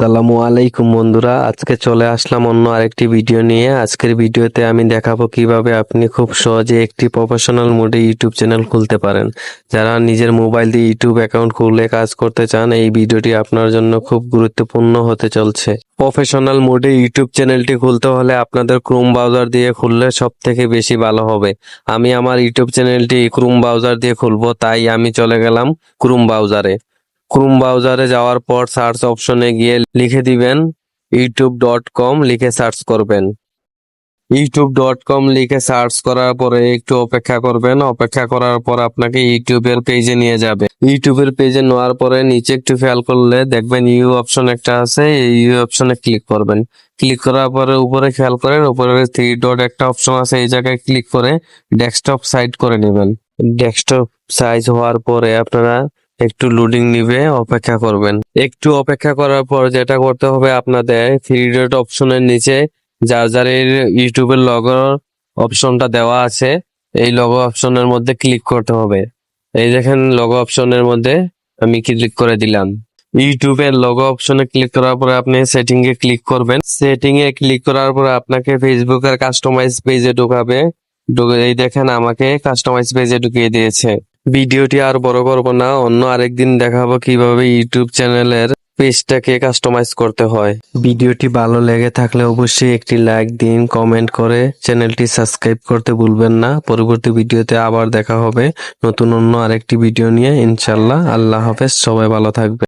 আসসালামু আলাইকুম বন্ধুরা, আজকে চলে আসলাম অন্য আরেকটি ভিডিও নিয়ে। আজকের ভিডিওতে আমি দেখাবো কিভাবে আপনি খুব সহজে একটি প্রফেশনাল মোডে ইউটিউব চ্যানেল খুলতে পারেন। যারা নিজের মোবাইল দিয়ে ইউটিউব অ্যাকাউন্ট খুলে কাজ করতে চান, এই ভিডিওটি আপনার জন্য খুব গুরুত্বপূর্ণ হতে চলছে। প্রফেশনাল মোডে ইউটিউব চ্যানেলটি খুলতে হলে আপনাদের ক্রোম ব্রাউজার দিয়ে খুললে সব থেকে বেশি ভালো হবে। আমি আমার ইউটিউব চ্যানেলটি ক্রোম ব্রাউজার দিয়ে খুলবো, তাই আমি চলে গেলাম ক্রোম ব্রাউজারে। ক্রোম ব্রাউজারে যাওয়ার পর সার্চ অপশনে গিয়ে লিখে দিবেন youtube.com, লিখে সার্চ করবেন। youtube.com লিখে সার্চ করার পরে একটু অপেক্ষা করবেন। অপেক্ষা করার পর আপনাকে ইউটিউবের পেজে নিয়ে যাবে। ইউটিউবের পেজে নেওয়ার পরে নিচে একটু খেয়াল করলে দেখবেন ইউ অপশন একটা আছে, এই ইউ অপশনে ক্লিক করবেন। ক্লিক করার পরে উপরে খেয়াল করেন, উপরে থ্রি ডট একটা অপশন আছে, এই জায়গায় ক্লিক করে ডেস্কটপ সাইড করে নেবেন। ডেস্কটপ সাইজ হওয়ার পরে আপনারা একটু লোডিং নিবে, অপেক্ষা করবেন। একটু অপেক্ষা করার পর যেটা করতে হবে, আপনাদের থ্রি ডট অপশনের নিচে যার ইউটিউবের লগো অপশনটা দেওয়া আছে, এই লগো অপশনের মধ্যে ক্লিক করতে হবে। এই দেখেন লগো অপশনের মধ্যে আমি ক্লিক করে দিলাম। ইউটিউবের লগো অপশনে ক্লিক করার পরে আপনি সেটিং এ ক্লিক করবেন। সেটিং এ ক্লিক করার পরে আপনাকে ফেসবুকের কাস্টমাইজ পেজে ঢোকাবে। এই দেখেন আমাকে কাস্টমাইজ পেজে ঢুকিয়ে দিয়েছে। ভিডিওটি আর বড় করব না, অন্য আরেকদিন দেখাবো কিভাবে ইউটিউব চ্যানেলের পেজটাকে কাস্টমাইজ করতে হয়। ভিডিওটি ভালো লেগে থাকলে অবশ্যই একটি লাইক দিন, কমেন্ট করে চ্যানেলটি সাবস্ক্রাইব করতে ভুলবেন না। পরবর্তী ভিডিওতে আবার দেখা হবে নতুন অন্য আরেকটি ভিডিও নিয়ে, ইনশাল্লাহ। আল্লাহ হাফেজ, সবাই ভালো থাকবে।